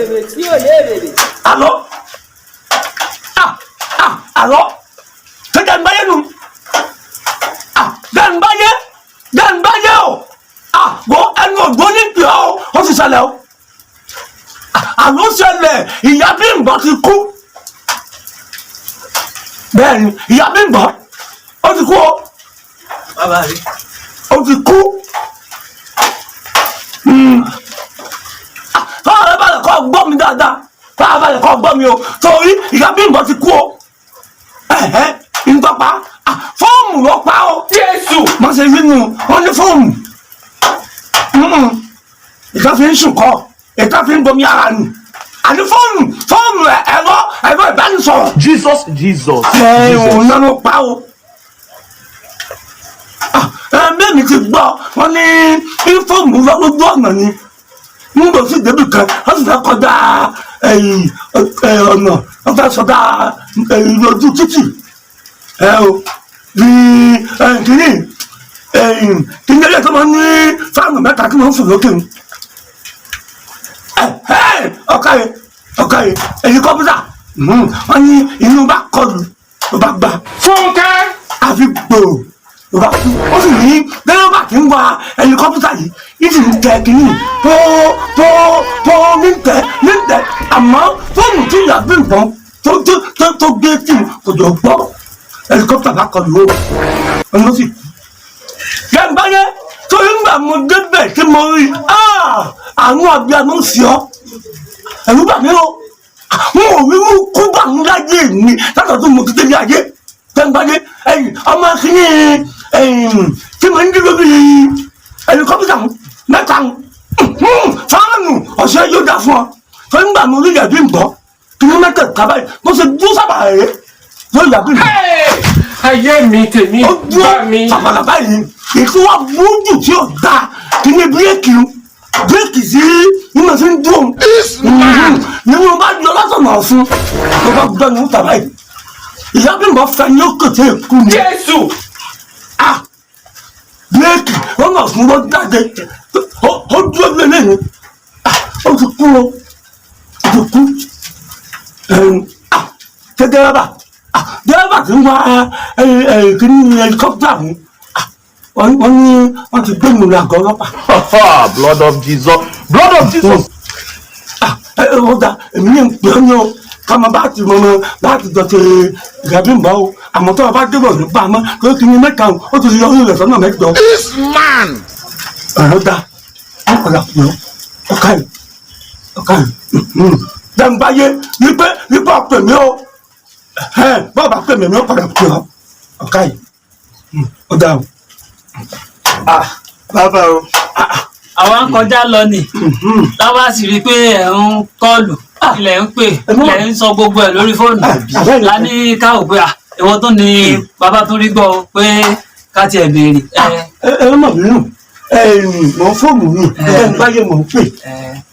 bèrè tí ò lè bèrè. Àlọ́ àlọ́ ṣé jàǹbáyé nu jàǹbáyé o wọ́n ẹnu ògbó ní ìpè ọ́ ó sì ṣẹlẹ̀ o àlọ́ ṣẹlẹ̀ ìyá Bímbọ́ ti kú bẹ́ẹ̀ ni ìyá Bímbọ́ ó ti kú o bàbá rí ó ti kú fáwọn balẹ̀ kọ́ gbọ́ mi dáadáa fáwọn balẹ̀ kọ́ gbọ́ mi o torí ìyá Bímbọ́ ti kú o ntọ́pa fóòmù ló pa o Jésù má ṣe rí nu wọ́n ní fóòmù ìka fi ń sùn kọ́ ìka fi ń bomi ara nù àní fóònù ẹ̀rọ ìbánisọ̀rọ̀. Jesus. òun náà ló pa o. mẹ́mi ti gbọ́ wọ́n ní fóònù lọ lójú ọ̀nà ni nígbà tí débi kan wọ́n sì fẹ́ kọjá ọ̀nà wọ́n fẹ́ sọdá ojú títì kìíní ẹ̀yẹ tó máa ń ní fáànù mẹ́ta kí wọ́n fò lókè mu. ọ̀kàyè ẹ̀líkọ́pítà wọ́n ní inú bá kọlù ló bá gbà. Fúnkẹ́. àfi gbòò ló bá kú. ó sì ní bẹ́ẹ̀ bá ti ń wa ẹ̀líkọ́pítà yìí yìí sì ń tẹ kínní tó ní tẹ àmọ́ fóònù tí ìyá Bímbọ́ tó gbé tì kò jọ gbọ́ ẹ̀líkọ́pítà bá kọlù ó ọ̀nà sì kú. Jàǹbáyé torí ń gbà mo débẹ̀ tí mo rí àwọn abiyamọ ń fi ọ́ ẹ̀rú bà mí o wọn ò rí mú kú bà ń láyé mi látọ̀ tó mo ti débi ayé Jàǹbáyé ọmọ kìíní tí mo ń dúró bí ẹlikọ́pítà mẹ́ta fáànù ọ̀sẹ̀ yóò dá fún ọ torí ń gbà mo rí ìyá Bímbọ́ kìlómítà kábàáyé mo ṣe dúró sábà rẹ̀ lórí ìyá Bímbọ́. Ayé mi tèmi bá mi. Sàmàlà báyìí ètò wa bójú tí ó da kí ni bíréèkì sí nínú sí ń dùn ní wọn bá yọ lọ́sọ̀nà fún ló bá gbọ́ ní ìta báyìí ìyá Bímbọ́ fẹ́ ní ó kètè èkú ni. Jésù. Bíréèkì wọn náà fún wọn jáde ó dúró lélẹ̀ ni ó ti kú o ó ti kú dẹ́rẹ́bà tí ń wá kíní ẹlikọ́pítà mi wọ́n ní wọ́n ti gbé mi lọ àgọ́ ọlọ́pàá. Blood of Jesus. ó dà èmi ní pè é ní o ká máa bá ti mọ bá ti dọ̀tí ìyá Bímbọ́ o àmọ́ tó o bá débọ̀ ní pamọ́ kó kíní mẹ́ta o ó ti yọ orí rẹ̀ sọ́nà mẹ́jọ. This man. ó dà ó padà pè ọ́ ọ̀ka yìí Jàǹbáyé wípé ọ̀pẹ̀ mi o bọ́ọ̀ bá pè mí ó padà pè ọ́ ọ̀ka yìí ó dà o. bàbá o. àwọn kọjá lọ ni láwa sì rí i pé ẹ̀ ń kọlù ilẹ̀ ń pè ilẹ̀ ń sọ gbogbo ẹ̀ lórí fóònù lání káwò pé ìwọ tó ní bàbá tó rí gbọ́ pé ká tiẹ̀ béèrè. ẹ mọ̀ mí nù mọ̀ fóònù mi Jàǹbáyé mọ̀ ń pè.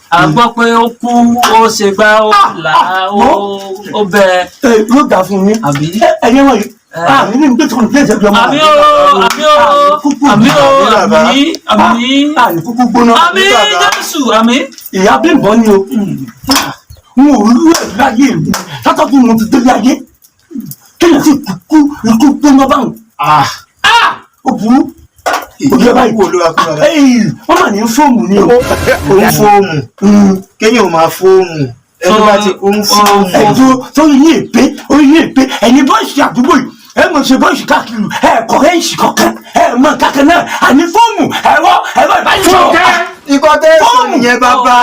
a gbọ́ pé ó kú ó ṣe gbá ó là ó bẹ. ló dà fún mi ẹ̀yẹ́ wọ̀nyí àmì ní gbé tó ń gbé ìjẹ́bi ọmọ àmì kúkú gbóná àmì Jésù àmì. ìyá Bímbọ́ ni o n ò rí ẹ̀ láyé mi látọ̀ tí mo ti délé ayé kí ni ti kú ikú gbóná báwọn ó burú òjò báyìí wọ́n mà ní fóòmù ni o òun fóòmù kéèyàn ò máa fóòmù ẹni bá ti ń fóòmù. ẹ̀dùn tó yí èpè ẹni bọ́ọ̀sì àdúgbò yìí ẹ mọ̀ ṣe bọ́ọ̀sì káàkiri ẹ kọ̀rẹ́ǹsì kankan ẹ mọ̀ kankan náà àní fóòmù ẹ̀rọ ìbánisọ̀rọ̀. ikọ̀ tẹ́ sọ nìyẹn bàbá.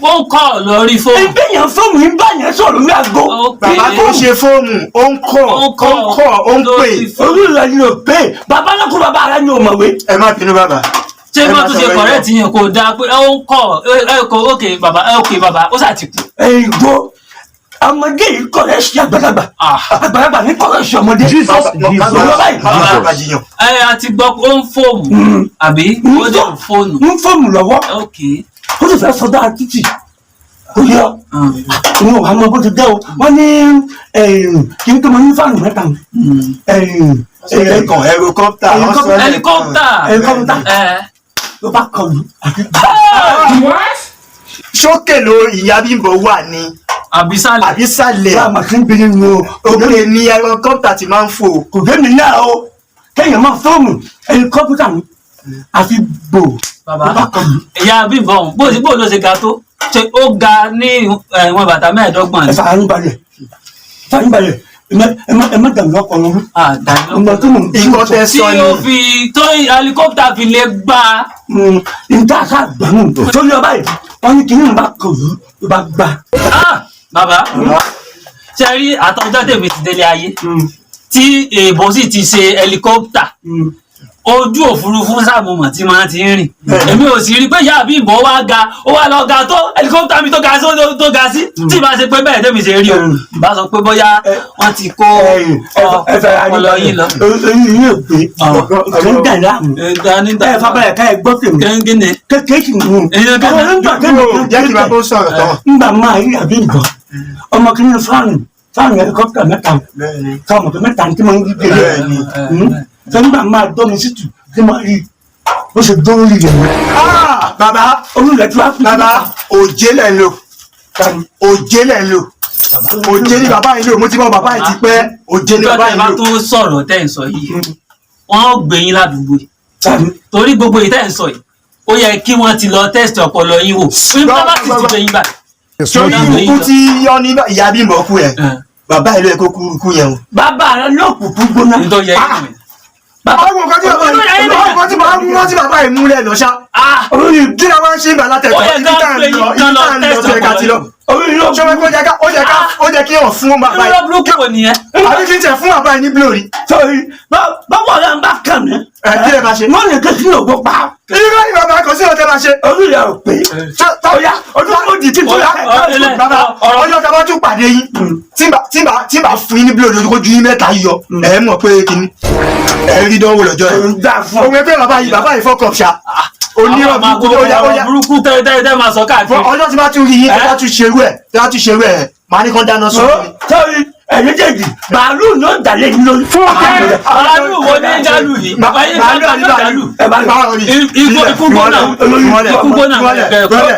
ó ń kọ́ lórí fóònù. ẹgbẹ́ yẹn fóònù ń bá yẹn sọ̀rọ̀ lórí aago. bàbá tó ń ṣe fóònù ó ń kọ́ ó ń pè. orí rẹ̀ ni ò pé bàbá náà kó bàbá rẹ̀ ni ò mọ̀wé. ẹ má bínú bàbá. ṣé wọ́n tún ṣe kọ̀rẹ́ẹ̀tì yẹn kò dáa pé ó ń kọ́ ókè bàbá ó ṣàtìkù. ìgbó ọmọdé yìí kọ̀rẹ́ ṣe àgbàlagbà àgbàlagbà ní kọ̀rẹ́ ṣe ọmọdé. a ti gbọ́ pé ó ń fóòmù àbí ó dé fóònù. ń fóòmù lọ́wọ́ ó sì fẹ́ sọdá títì ó yọ inú wa mọ bó ti dẹ́ o wọ́n ní kí n tó mọ ní fáànù mẹ́ta helicopter ló bá kọlù àti sókè ló ìyá Bímbọ́ wà ní àbísàlẹ̀. àbísàlẹ̀ Bá a máa ṣe ń bèrè nu òkè ní helicopter ti máa ń fò. kò dé mi náà o. Kéèyàn máa fóònù ẹlikọ́pútà mi. Àfi bò. bàbá ìyá Bímbọ́ ọ̀hún bó ló ṣe ga tó ṣe ó ga ní ìwọ̀n bàtà 15 Ẹ ni. fà á ń balẹ̀. Fà á ń balẹ̀. Ẹ má dàgbà ọkọ̀ lọ́rùn. Ọmọ tó mọ̀ ní Nǹkan tẹ tí sọ ni. ó fi tó helicopter fi lè gbà. nígbà ká gbàmù sórí ọba yìí wọn ní kíní bá kọ yìí ló bá gbà. bàbá ṣe rí àtọ́jọ́ tèmi ti délé ayé tí èèbó sì ti ṣe helicopter ojú òfurufú sàmùmọ̀ tí máa ti ń rìn èmi ò sì rí pé ìyá Bímbọ́ wá ga ó wá lọ ga tó helicopter mi tó ga sí tí ìbá ṣe pé bẹ́ẹ̀ tèmi ṣe rí o bá sọ pé bóyá wọ́n ti kó ọpọlọ yìí lọ. oyin yóò gbé ọ̀rọ̀ ń dà láàmú ẹ fábàlẹ̀ ká ẹ gbọ́ tèmi gẹ́gẹ́ kékeré kì í mú un Èèyàn kan ọ̀rọ̀ ń gbà tèmi jẹ́ kí bàbá ó sọ̀rọ̀ tán. ńgbà máa rí Bímbọ́ ọmọ kìíní fáànù ẹlikọ́pítà mẹ́ta káwọn tó mẹ́ta tí mo ń gbé lé nígbà máa dọ́ mi sí tù tí mo rí ó ṣe dó lórí rẹ̀ bàbá olùlẹ̀ tí wàá fi bàbá òjé lẹ̀ ń lò òjé lẹ̀ ń lò òjé ni bàbá yìí lò mo ti mọ bàbá yìí ti pẹ́ òjé ni bàbá ìjọba yìí tó lò. sọ̀rọ̀ tẹ́ ń sọ yìí wọ́n ó gbé yín ládùúgbò yìí torí gbogbo yìí tẹ́ ń sọ yìí ó yẹ kí wọ́n ti lọ tẹ́sítì ọpọlọ yín wò fún bàbá sì ti gbé yín báyìí. sórí ikú tí yọ ní ìyá Bímbọ́ kú yẹn bàbá yìí ló yẹ kó kú yẹn o. bàbá rẹ ló kúkú gbóná. nítorí yẹ kí ni. àwọn nǹkan tí bàbá yìí múlẹ̀ lọ ṣá. kí ni a máa ń ṣe ìgbà látẹ̀kọ́ Ó yẹ ká gbé yín kan lọ tẹ́sítì ọpọlọ yín. ó jẹ́ kí wọ́n fún bàbá irú yìí burúkú wo nìyẹn. àbí kí n tẹ̀ fún bàbá yìí ní blóòrì. sọrí báwo la ń bá kàn mí. kí lè máa ṣe. wọ́n lè ké sínú ògbó pa. irú ni bàbá kò sí ọ̀tẹ̀ máa ṣe. orí rẹ̀ ò pé. ọ̀ya ojú kò di kí n tó yà. bàbá ọjọ́ tá a bá tún pàdé yín tí bá fún yín ní blóòrì ojú kojú yín mẹ́ta yọ ẹ̀ mọ̀ pé kíní ẹ̀ rí dánwò lọ́jọ́ ẹ̀. òun ẹgbẹ́ bàbá yìí fọ́kọ̀ ṣá. onírọ̀ burúkú tẹ́ máa sọ káàkiri. ọjọ́ tí bá tún rí yín tí bá tún ṣerú ẹ̀ máa ní kán dáná sọ. sọrí ẹ̀ẹ́dẹ́gbẹ̀jì bàálù ní ó dàlẹ́ yìí lórí. bàálù wo ní jálù yìí. jálù ikú gbóná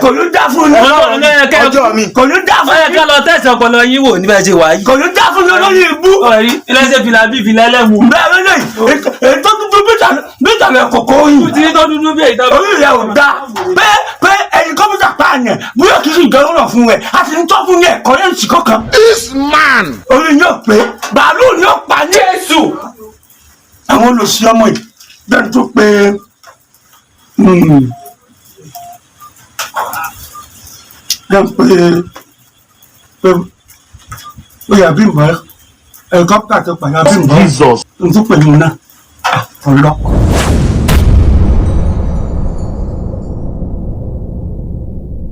kò ní dá fún yín. ọjọ́ mi. kò ní dá fún ọyẹ yín. ká lọ tẹ̀sí ọpọlọ yín wò níbẹ̀ ṣe wà yìí. kò ní dá fún yín lórí ibú. ọ̀rí ilẹ̀ṣẹ̀ fìlà bíi fìlà ẹlẹ́mu. bẹ́ẹ̀ ni ètò tuntun bíjà lẹ kòkó yìí. tí tó dúdú bí èyí tó. orí rẹ̀ ò dá pé ẹni kọ́mpútà pààyàn bóyá kì í sì jẹ́ ọ̀rọ̀ fún ẹ a ti ń tọ́ fún yẹ ẹ̀kọ́ yẹn sì kọ́kan. This man. orí yóò pé bàálù ni ó pa Jésù. àwọn olùsí ọmọ yìí bẹ́ẹ̀ tó pé bẹ́ẹ̀ pé ìyá Bímbọ́ ẹ̀kọ́pútà tó pàyà Bímbọ́ Jesus. n tó pè mí náà ọlọ́kọ̀.